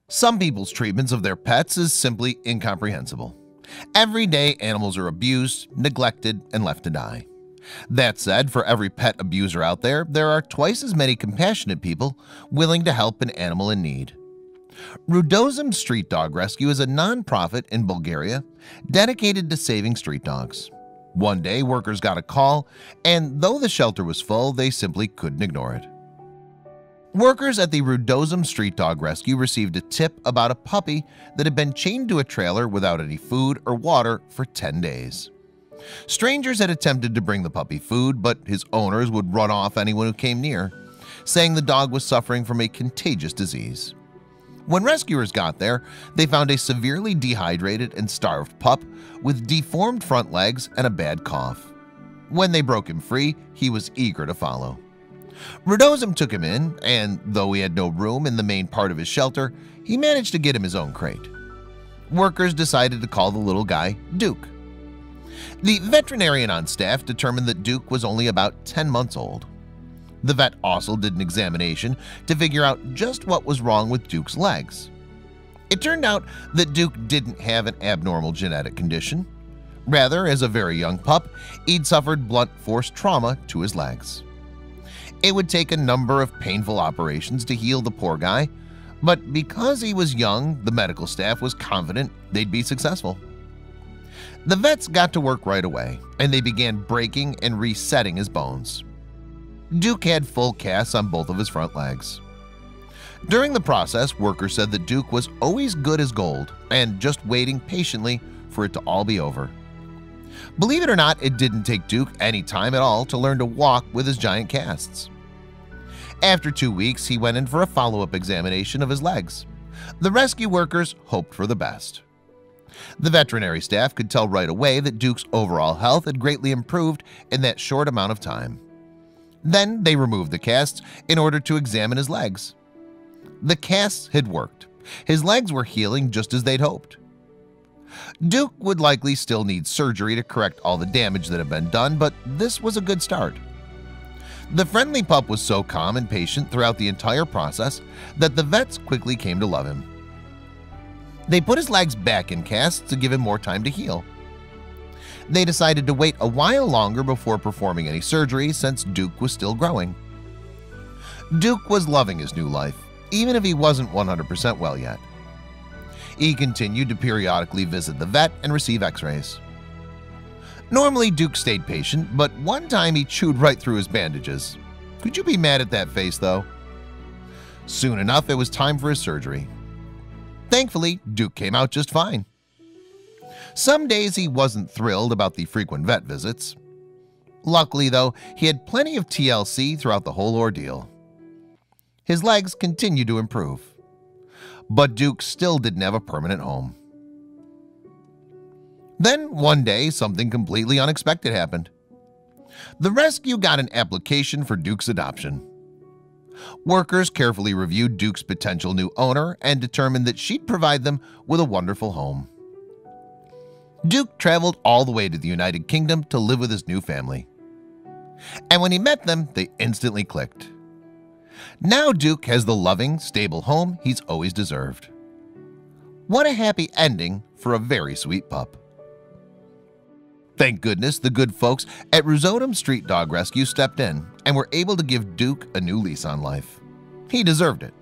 Some people's treatments of their pets is simply incomprehensible. Every day, animals are abused, neglected, and left to die. That said, for every pet abuser out there, there are twice as many compassionate people willing to help an animal in need. Rudozem Street Dog Rescue is a non-profit in Bulgaria dedicated to saving street dogs. One day, workers got a call, and though the shelter was full, they simply couldn't ignore it. Workers at the Rudozem Street Dog Rescue received a tip about a puppy that had been chained to a trailer without any food or water for 10 days. Strangers had attempted to bring the puppy food, but his owners would run off anyone who came near, saying the dog was suffering from a contagious disease. When rescuers got there, they found a severely dehydrated and starved pup with deformed front legs and a bad cough. When they broke him free, he was eager to follow. Rudozem took him in, and though he had no room in the main part of his shelter, he managed to get him his own crate. Workers decided to call the little guy Duke. The veterinarian on staff determined that Duke was only about 10 months old. The vet also did an examination to figure out just what was wrong with Duke's legs. It turned out that Duke didn't have an abnormal genetic condition. Rather, as a very young pup, he'd suffered blunt force trauma to his legs. It would take a number of painful operations to heal the poor guy, but because he was young, the medical staff was confident they'd be successful. The vets got to work right away, and they began breaking and resetting his bones. Duke had full casts on both of his front legs. During the process, workers said that Duke was always good as gold and just waiting patiently for it to all be over. Believe it or not, it didn't take Duke any time at all to learn to walk with his giant casts. After 2 weeks, he went in for a follow-up examination of his legs. The rescue workers hoped for the best. The veterinary staff could tell right away that Duke's overall health had greatly improved in that short amount of time. Then they removed the casts in order to examine his legs. The casts had worked. His legs were healing just as they'd hoped. Duke would likely still need surgery to correct all the damage that had been done, but this was a good start. The friendly pup was so calm and patient throughout the entire process that the vets quickly came to love him. They put his legs back in casts to give him more time to heal. They decided to wait a while longer before performing any surgery since Duke was still growing. Duke was loving his new life, even if he wasn't 100% well yet. He continued to periodically visit the vet and receive x-rays. Normally, Duke stayed patient, but one time he chewed right through his bandages. Could you be mad at that face, though? Soon enough, it was time for his surgery. Thankfully, Duke came out just fine. Some days he wasn't thrilled about the frequent vet visits. Luckily, though, he had plenty of TLC throughout the whole ordeal. His legs continued to improve. But Duke still didn't have a permanent home. Then, one day, something completely unexpected happened. The rescue got an application for Duke's adoption. Workers carefully reviewed Duke's potential new owner and determined that she'd provide them with a wonderful home. Duke traveled all the way to the United Kingdom to live with his new family. And when he met them, they instantly clicked. Now Duke has the loving, stable home he's always deserved. What a happy ending for a very sweet pup. Thank goodness the good folks at Rudozem Street Dog Rescue stepped in and were able to give Duke a new lease on life. He deserved it.